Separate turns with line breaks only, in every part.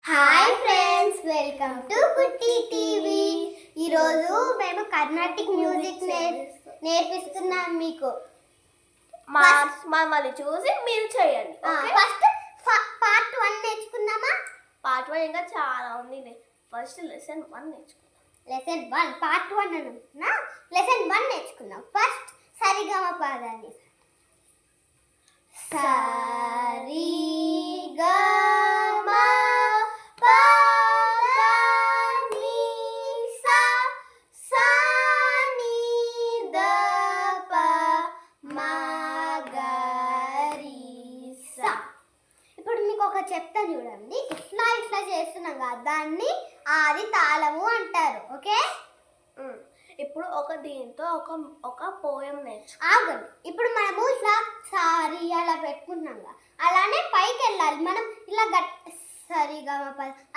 Hi friends, welcome to కుట్టి TV. ఈరోజు మేము కర్ణాటిక్ మ్యూజిక్ నేర్పిస్తున్నాం మీకు.
మమ్మల్ని చూసి మీరు చేయండి.
First part 1 నేర్చుకుందామా?
పార్ట్ 1 ఇంకా చాలా ఉంది. ఫస్ట్ లెసన్ 1 నేర్చుకుందాం.
లెసన్ 1 పార్ట్ 1 అనుకున్నా. లెసన్ 1 నేర్చుకుందాం. ఫస్ట్ సరిగమ పదాన్ని. సరిగమ చెప్తా చూడండి. ఇట్లా ఇట్లా చేస్తున్నాం కదా, దాన్ని ఆది తాళము అంటారు. ఓకే,
ఇప్పుడు దీంతో ఒక పోయం
ఆగండి. ఇప్పుడు మనము ఇట్లా సారీ అలా పెట్టుకుంటున్నాం కదా, అలానే పైకి వెళ్ళాలి మనం. ఇలా సరిగా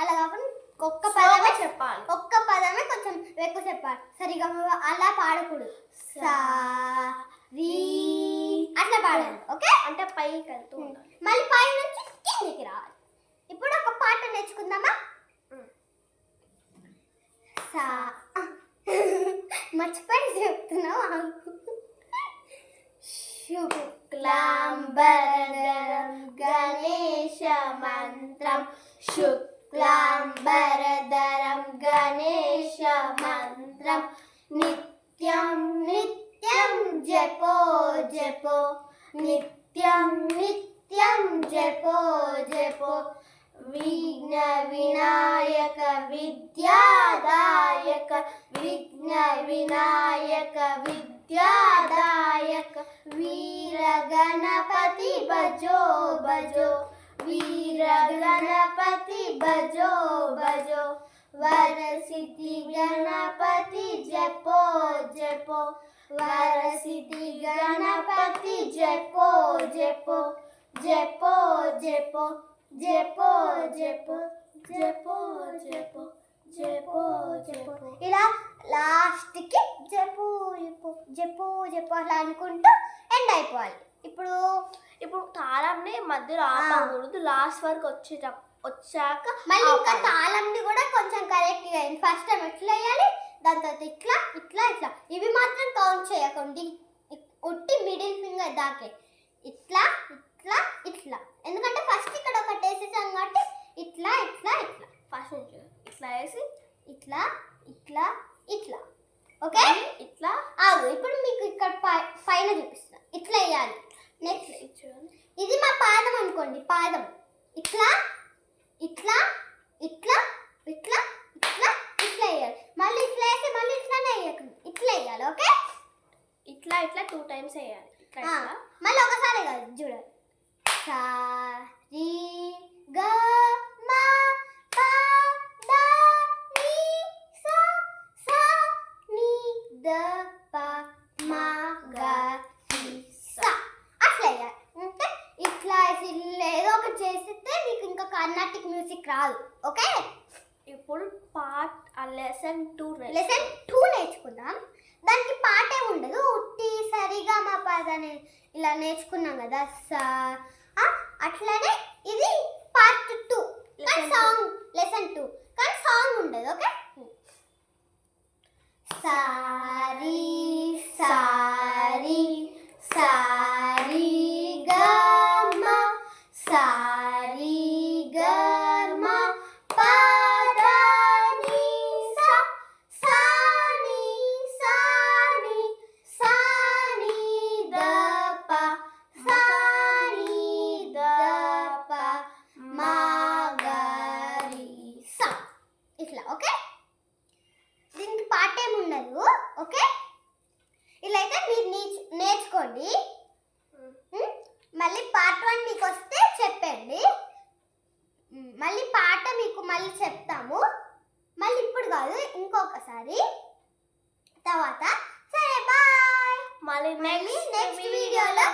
అలా కాకుండా ఒక్క పదమే చెప్పాలి. ఒక్క పదమే కొంచెం ఎక్కువ చెప్పాలి. సరిగా అలా పాడకూడదు. అట్లా పాడాలి. ఓకే,
అంటే పైకి వెళ్తూ ఉండాలి.
మళ్ళీ పై నుంచి కిందికి రావాలి. ఇప్పుడు ఒక పాట నేర్చుకుందామా? మర్చిపోయి చెప్తున్నావా? శుక్లాంబరధరం గణేశ మంత్రం, శుక్లాంబరధరం గణేశ మంత్రం, నిత్యం నిత్యం జపో జపో, నిత్యం నిత్యం జపో జపో, విఘ్న వినాయక విద్యాదాయక, విఘ్న వినాయక విద్యాదాయక, వీర గణపతి భజో భజో, వీర గణపతి భజో భజో, వరసిద్ధి గణపతి జపో జపో, వరసిద్ధి గణపతి జపో జపో, జపో జపో, జపో జపో, జపో జపో, జపో జపో. ఇలా లాస్ట్కి జపో జపో, జపో జపో అలా అనుకుంటూ ఎండ్ అయిపోవాలి.
ఇప్పుడు తాళంని మధ్యలో ఆపకూడదు. లాస్ట్ వరకు వచ్చాక
మళ్ళీ ఇంకా తాళంని కూడా కొంచెం కరెక్ట్గా ఫస్ట్ టైం ఎట్లా వేయాలి, దాని తర్వాత ఇట్లా ఇట్లా ఇట్లా, ఇవి మాత్రం కౌంట్ చేయకండి. ఉట్టి మిడిల్ ఫింగర్ దాకే ఇట్లా ఇట్లా ఇట్లా, ఎందుకంటే ఫస్ట్ ఇక్కడ ఒకటి వేసేసాం కాబట్టి ఇట్లా ఇట్లా ఇట్లా.
ఫస్ట్ నుంచి ఇట్లా వేసి
ఇట్లా ఇట్లా ఇట్లా. ఓకే,
ఇట్లా
ఆగు. ఇప్పుడు మీకు ఇక్కడ పైన చూపిస్తున్నా, ఇట్లా వేయాలి. నెక్స్ట్ ఇది మా పాదం అనుకోండి, పాదం ఇట్లా ఇట్లా ఇట్లా ఇట్లా ఇట్లా ఇట్లా వేయాలి. మళ్ళీ ఇట్లా వేసి మళ్ళీ ఇట్లానే వేయకండి, ఇట్లా వేయాలి. ఓకే,
ఇట్లా ఇట్లా 2 times వేయాలి.
మళ్ళీ ఒకసారి కాదు, చూడండి. సారీ గా మా పా దా నీ సా సా నీ ద పా మా గా సి సా అట్లా వేయాలి. అంటే ఇట్లా ఏదో ఒకటి చేస్తే మీకు ఇంకా కర్ణాటిక్ మ్యూజిక్ రాదు. ఓకే,
ఇప్పుడు లెసన్ 2
నేర్చుకుందాం. దానికి పాటే ఉండదు, ఉట్టి సరిగా మా పదాన్ని ఇలా నేర్చుకున్నాం కదా. అట్లనే ఇది పార్ట్ 2 సాంగ్, లెసన్ 2 కానీ సాంగ్ ఉండదు. ఓకే, సారీ సారీ సారీ గమ, సారీ గమ పదని సా సాని సాని సాని దప సాని దప మాగరి సా ఇట్లా. ఓకే, దీనికి పాట ఏముండదు. ఓకే, ఇలా అయితే మీరు నేర్చుకోండి. మళ్ళీ పార్ట్ 1 మీకు వస్తే చెప్పండి. మళ్ళీ పాట మీకు మళ్ళీ చెప్తాము. మళ్ళీ ఇప్పుడు కాదు, ఇంకొకసారి తర్వాత. సరే, బాయ్.
మళ్ళీ
నెక్స్ట్ వీడియోలో